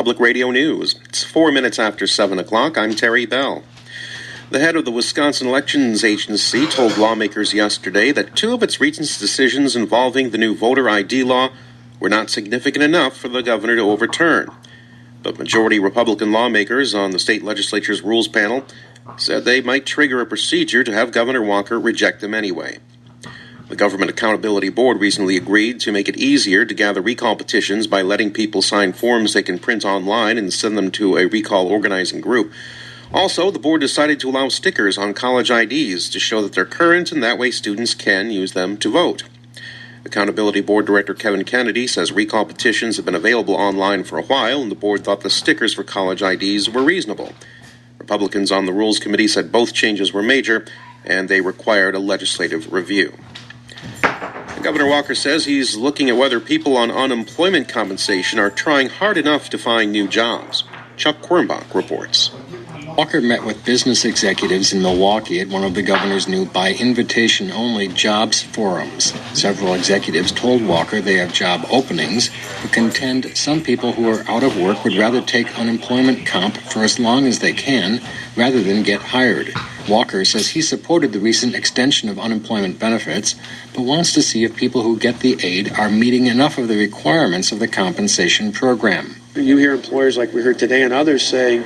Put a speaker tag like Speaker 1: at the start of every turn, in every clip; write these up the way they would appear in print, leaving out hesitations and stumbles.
Speaker 1: Public Radio News. It's 4 minutes after 7 o'clock. I'm Terry Bell. The head of the Wisconsin Elections Agency told lawmakers yesterday that two of its recent decisions involving the new voter ID law were not significant enough for the governor to overturn. But majority Republican lawmakers on the state legislature's rules panel said they might trigger a procedure to have Governor Walker reject them anyway. The Government Accountability Board recently agreed to make it easier to gather recall petitions by letting people sign forms they can print online and send them to a recall organizing group. Also, the board decided to allow stickers on college IDs to show that they're current, and that way students can use them to vote. Accountability Board Director Kevin Kennedy says recall petitions have been available online for a while, and the board thought the stickers for college IDs were reasonable. Republicans on the Rules Committee said both changes were major, and they required a legislative review. Governor Walker says he's looking at whether people on unemployment compensation are trying hard enough to find new jobs. Chuck Quirmbach reports.
Speaker 2: Walker met with business executives in Milwaukee at one of the governor's new by-invitation-only jobs forums. Several executives told Walker they have job openings, but contend some people who are out of work would rather take unemployment comp for as long as they can rather than get hired. Walker says he supported the recent extension of unemployment benefits, but wants to see if people who get the aid are meeting enough of the requirements of the compensation program.
Speaker 3: You hear employers like we heard today and others saying,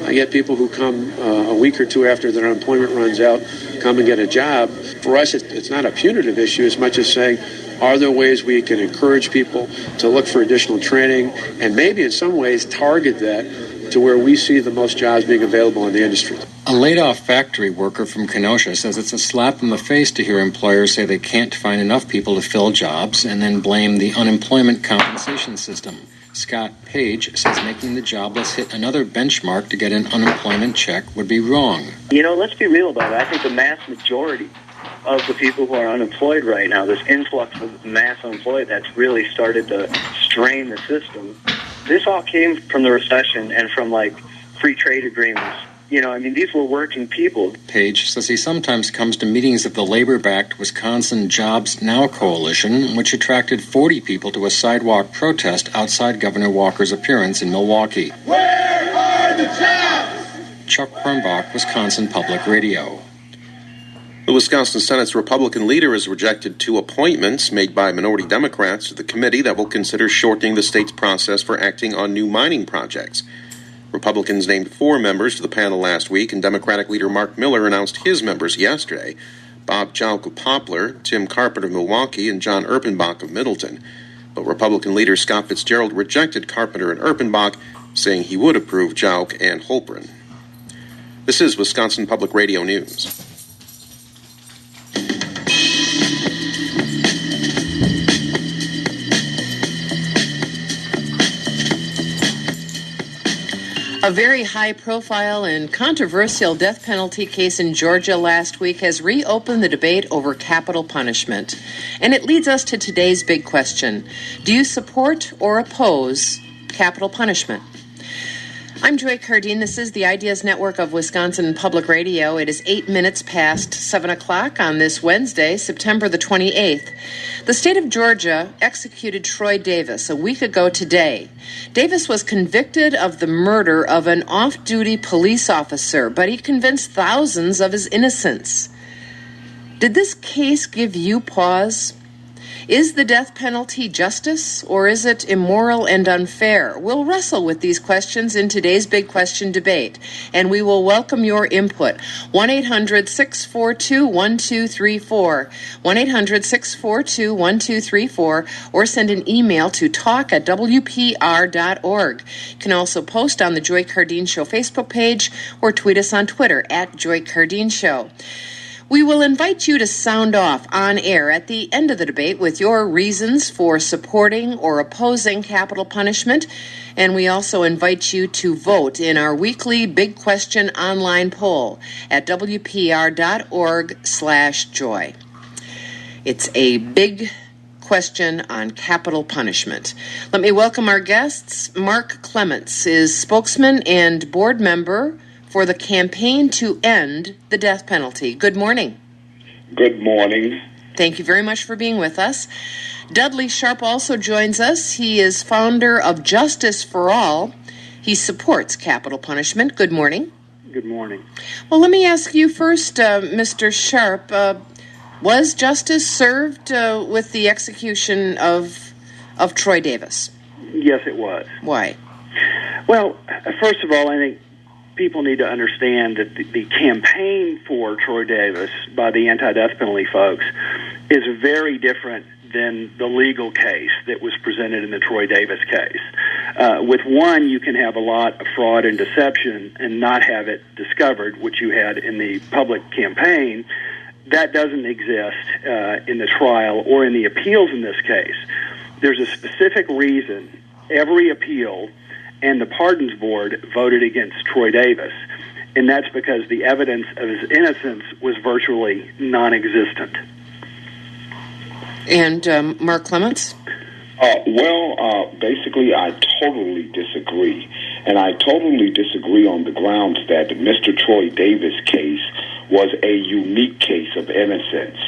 Speaker 3: I get people who come a week or two after their unemployment runs out, come and get a job. For us, it's not a punitive issue as much as saying, are there ways we can encourage people to look for additional training and maybe in some ways target that to where we see the most jobs being available in the industry.
Speaker 2: A laid-off factory worker from Kenosha says it's a slap in the face to hear employers say they can't find enough people to fill jobs and then blame the unemployment compensation system. Scott Page says making the jobless hit another benchmark to get an unemployment check would be wrong.
Speaker 4: You know, let's be real about it. I think the mass majority of the people who are unemployed right now, this influx of mass unemployed that's really started to strain the system, this all came from the recession and from, free trade agreements. You know, I mean, these were working people.
Speaker 2: Page says he sometimes comes to meetings of the labor-backed Wisconsin Jobs Now Coalition, which attracted 40 people to a sidewalk protest outside Governor Walker's appearance in Milwaukee.
Speaker 5: Where are the jobs?
Speaker 2: Chuck Quirmbach, Wisconsin Public Radio.
Speaker 1: The Wisconsin Senate's Republican leader has rejected two appointments made by minority Democrats to the committee that will consider shortening the state's process for acting on new mining projects. Republicans named 4 members to the panel last week, and Democratic leader Mark Miller announced his members yesterday: Bob Jalk of Poplar, Tim Carpenter of Milwaukee, and John Erpenbach of Middleton. But Republican leader Scott Fitzgerald rejected Carpenter and Erpenbach, saying he would approve Jalk and Holprin. This is Wisconsin Public Radio News.
Speaker 6: A very high-profile and controversial death penalty case in Georgia last week has reopened the debate over capital punishment. And it leads us to today's big question. Do you support or oppose capital punishment? I'm Joy Cardine. This is the Ideas Network of Wisconsin Public Radio. It is 8 minutes past 7 o'clock on this Wednesday, September the 28th. The state of Georgia executed Troy Davis a week ago today. Davis was convicted of the murder of an off-duty police officer, but he convinced thousands of his innocence. Did this case give you pause? Is the death penalty justice, or is it immoral and unfair? We'll wrestle with these questions in today's Big Question debate, and we will welcome your input. 1-800-642-1234, 1-800-642-1234, or send an email to talk@wpr.org. You can also post on the Joy Cardine Show Facebook page or tweet us on Twitter @JoyCardineShow. We will invite you to sound off on air at the end of the debate with your reasons for supporting or opposing capital punishment, and we also invite you to vote in our weekly Big Question online poll at wpr.org/joy. It's a big question on capital punishment. Let me welcome our guests. Mark Clements is spokesman and board member for the Campaign to End the Death Penalty. Good morning.
Speaker 7: Good morning.
Speaker 6: Thank you very much for being with us. Dudley Sharp also joins us. He is founder of Justice for All. He supports capital punishment. Good morning.
Speaker 7: Good morning.
Speaker 6: Well, let me ask you first, Mr. Sharp, was justice served with the execution of Troy Davis?
Speaker 7: Yes, it was.
Speaker 6: Why?
Speaker 7: Well, first of all, I think people need to understand that the campaign for Troy Davis by the anti-death penalty folks is very different than the legal case that was presented in the Troy Davis case. With one, you can have a lot of fraud and deception and not have it discovered, which you had in the public campaign. That doesn't exist in the trial or in the appeals in this case. There's a specific reason every appeal and the Pardons Board voted against Troy Davis, and that's because the evidence of his innocence was virtually non-existent.
Speaker 6: And Mark Clements?
Speaker 8: Basically, I totally disagree. And I totally disagree on the grounds that the Mr. Troy Davis case was a unique case of innocence,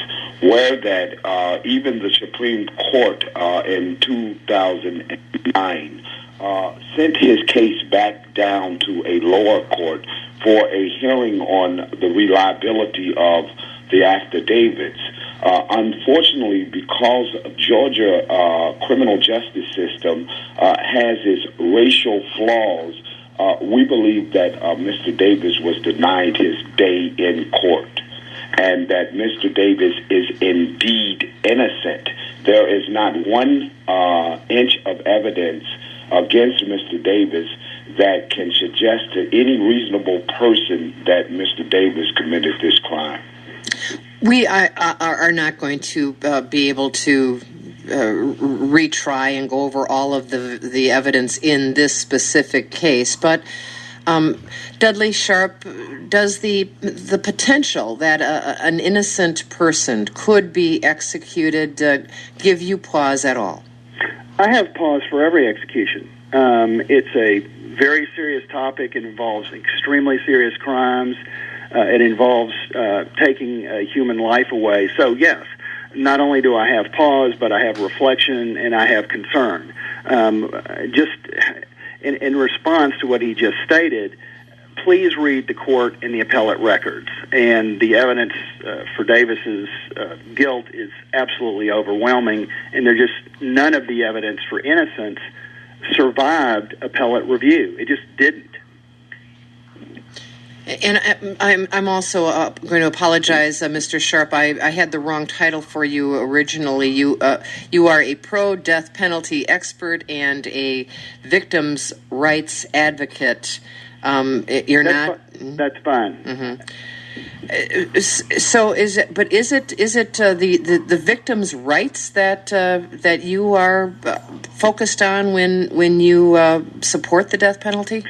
Speaker 8: where that even the Supreme Court in 2009 sent his case back down to a lower court for a hearing on the reliability of the affidavits. Unfortunately, because Georgia criminal justice system has its racial flaws, we believe that Mr. Davis was denied his day in court, and that Mr. Davis is indeed innocent. There is not one inch of evidence against Mr. Davis that can suggest to any reasonable person that Mr. Davis committed this crime.
Speaker 6: We are not going to be able to retry and go over all of the evidence in this specific case, but Dudley Sharp, does the potential that an innocent person could be executed give you pause at all?
Speaker 7: I have pause for every execution. It's a very serious topic. It involves extremely serious crimes. It involves taking a human life away. So, yes, not only do I have pause, but I have reflection and I have concern. Just in response to what he just stated, please read the court and the appellate records. And the evidence for Davis's guilt is absolutely overwhelming, and there's just none of the evidence for innocence survived appellate review. It just didn't.
Speaker 6: And I'm also going to apologize, Mr. Sharp. I had the wrong title for you originally. You are a pro-death penalty expert and a victims' rights advocate. You're not.
Speaker 7: That's fine.
Speaker 6: Mm-hmm. So is it? But is it the victims' rights that you are focused on when you support the death penalty?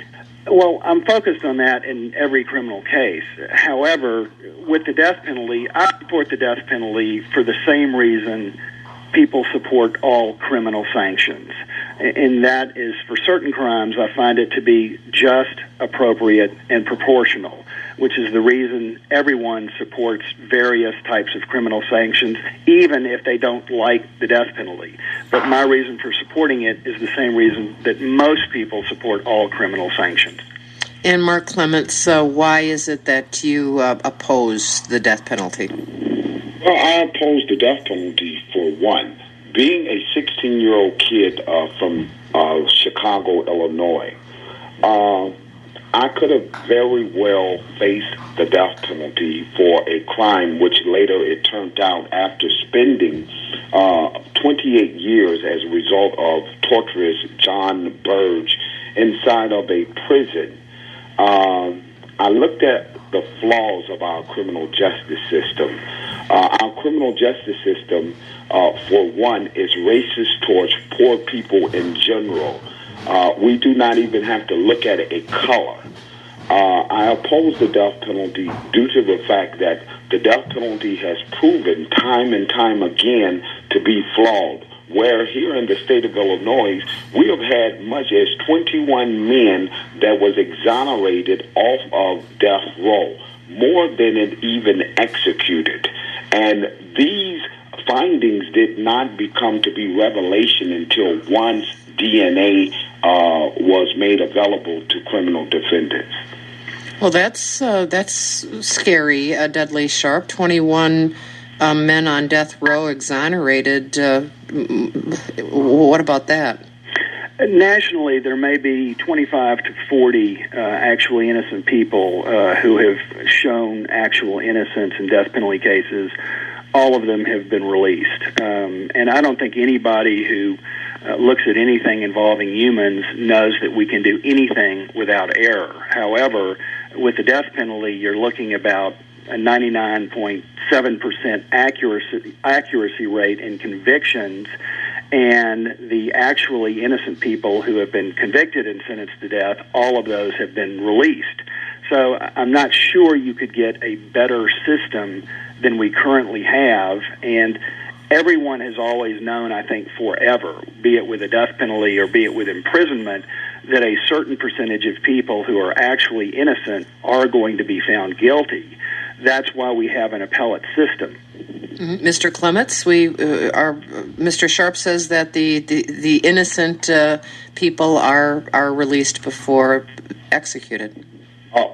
Speaker 7: Well, I'm focused on that in every criminal case. However, with the death penalty, I support the death penalty for the same reason people support all criminal sanctions. And that is, for certain crimes, I find it to be just, appropriate, and proportional, which is the reason everyone supports various types of criminal sanctions, even if they don't like the death penalty. But my reason for supporting it is the same reason that most people support all criminal sanctions.
Speaker 6: And Mark Clements, why is it that you oppose the death penalty?
Speaker 8: Well, I oppose the death penalty for one. Being a 16-year-old kid from Chicago, Illinois, I could have very well faced the death penalty for a crime which later it turned out, after spending 28 years as a result of torturous John Burge inside of a prison. I looked at the flaws of our criminal justice system. Our criminal justice system, for one, is racist towards poor people in general. We do not even have to look at a color. I oppose the death penalty due to the fact that the death penalty has proven time and time again to be flawed. Where here in the state of Illinois, we have had much as 21 men that was exonerated off of death row, more than it even executed. And these findings did not become to be revelation until once DNA was made available to criminal defendants.
Speaker 6: Well, that's scary, Dudley Sharp. 21 men on death row exonerated. What about that?
Speaker 7: Nationally, there may be 25 to 40 actually innocent people who have shown actual innocence in death penalty cases. All of them have been released. And I don't think anybody who looks at anything involving humans knows that we can do anything without error. However, with the death penalty, you're looking about a 99.7% accuracy rate in convictions, and the actually innocent people who have been convicted and sentenced to death, all of those have been released. So I'm not sure you could get a better system than we currently have, and everyone has always known, I think, forever, be it with a death penalty or be it with imprisonment, that a certain percentage of people who are actually innocent are going to be found guilty. That's why we have an appellate system.
Speaker 6: Mm-hmm. Mr. Clements, Mr. Sharp says that the innocent people are released before executed.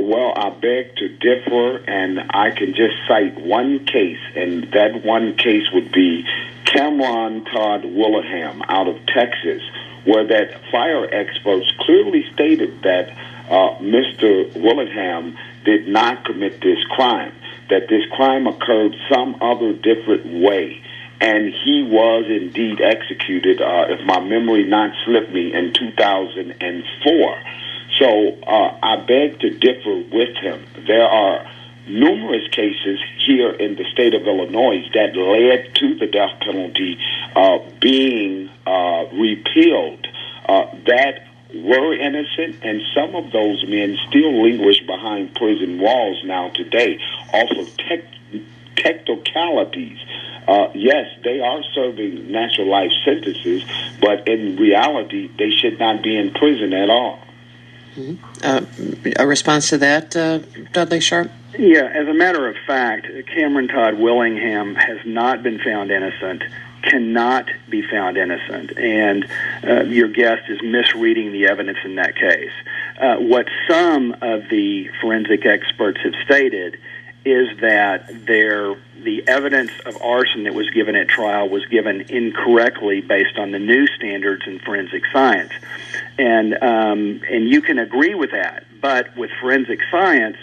Speaker 8: Well, I beg to differ, and I can just cite one case, and that one case would be Cameron Todd Willingham out of Texas, where that fire experts clearly stated that Mr. Willingham did not commit this crime, that this crime occurred some other different way, and he was indeed executed, if my memory not slipped me, in 2004. So I beg to differ with him. There are numerous cases here in the state of Illinois that led to the death penalty being repealed that were innocent, and some of those men still languish behind prison walls now today off of technicalities. Yes, they are serving natural life sentences, but in reality, they should not be in prison at all.
Speaker 6: Mm-hmm. A response to that, Dudley Sharp?
Speaker 7: Yeah, as a matter of fact, Cameron Todd Willingham has not been found innocent, cannot be found innocent, and your guest is misreading the evidence in that case. What some of the forensic experts have stated is that the evidence of arson that was given at trial was given incorrectly based on the new standards in forensic science. And you can agree with that, but with forensic science,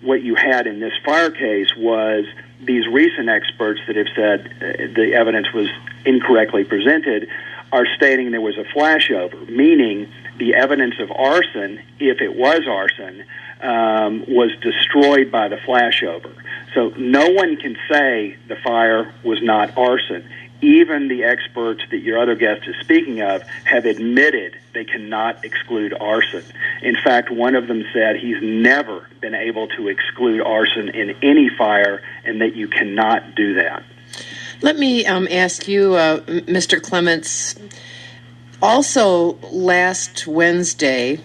Speaker 7: what you had in this fire case was these recent experts that have said the evidence was incorrectly presented are stating there was a flashover, meaning the evidence of arson, if it was arson, was destroyed by the flashover. So no one can say the fire was not arson. Even the experts that your other guest is speaking of have admitted they cannot exclude arson. In fact, one of them said he's never been able to exclude arson in any fire, and that you cannot do that.
Speaker 6: Let me ask you, Mr. Clements, also last Wednesday,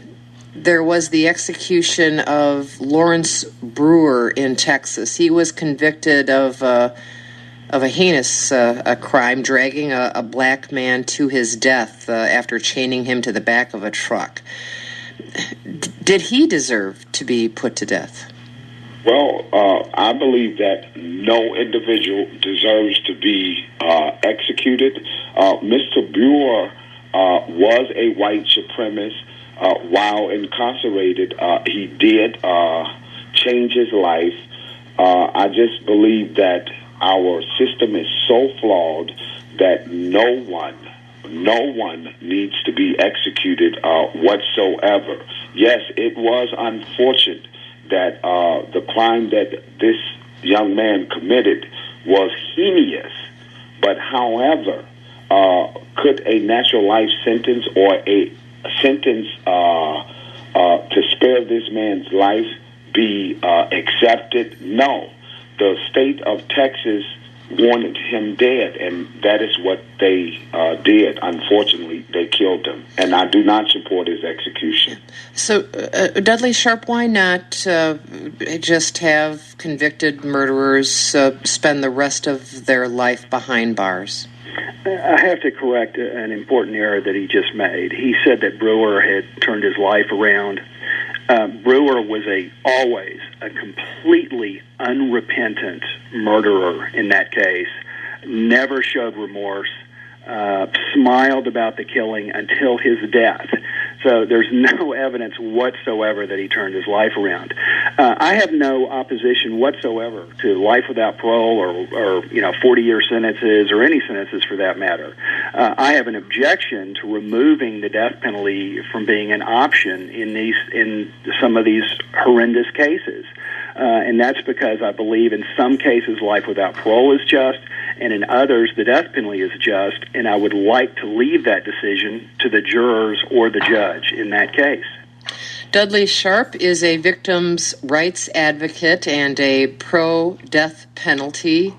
Speaker 6: there was the execution of Lawrence Brewer in Texas. He was convicted of a heinous crime, dragging a black man to his death after chaining him to the back of a truck. Did he deserve to be put to death?
Speaker 8: Well, I believe that no individual deserves to be executed. Mr. Brewer was a white supremacist. While incarcerated, he did change his life. I just believe that our system is so flawed that no one needs to be executed whatsoever. Yes, it was unfortunate that the crime that this young man committed was heinous, but however, could a natural life sentence or a sentence to spare this man's life be accepted? No. The state of Texas wanted him dead, and that is what they did. Unfortunately, they killed him, and I do not support his execution.
Speaker 6: So, Dudley Sharp, why not just have convicted murderers spend the rest of their life behind bars?
Speaker 7: I have to correct an important error that he just made. He said that Brewer had turned his life around. Brewer was always a completely unrepentant murderer in that case, never showed remorse, smiled about the killing until his death. So there's no evidence whatsoever that he turned his life around. I have no opposition whatsoever to life without parole or 40-year sentences or any sentences for that matter. I have an objection to removing the death penalty from being an option in some of these horrendous cases. And that's because I believe in some cases life without parole is just, and in others the death penalty is just, and I would like to leave that decision to the jurors or the judge in that case.
Speaker 6: Dudley Sharp is a victims' rights advocate and a pro-death penalty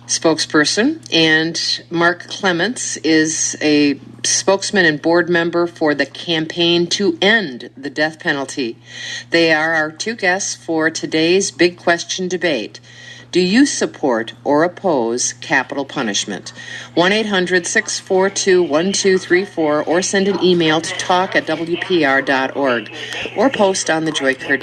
Speaker 6: spokesperson, and Mark Clements is a spokesman and board member for the Campaign to End the Death Penalty. They are our two guests for today's Big Question debate. Do you support or oppose capital punishment? 1-800-642-1234 or send an email to talk@wpr.org or post on the Joy Kerr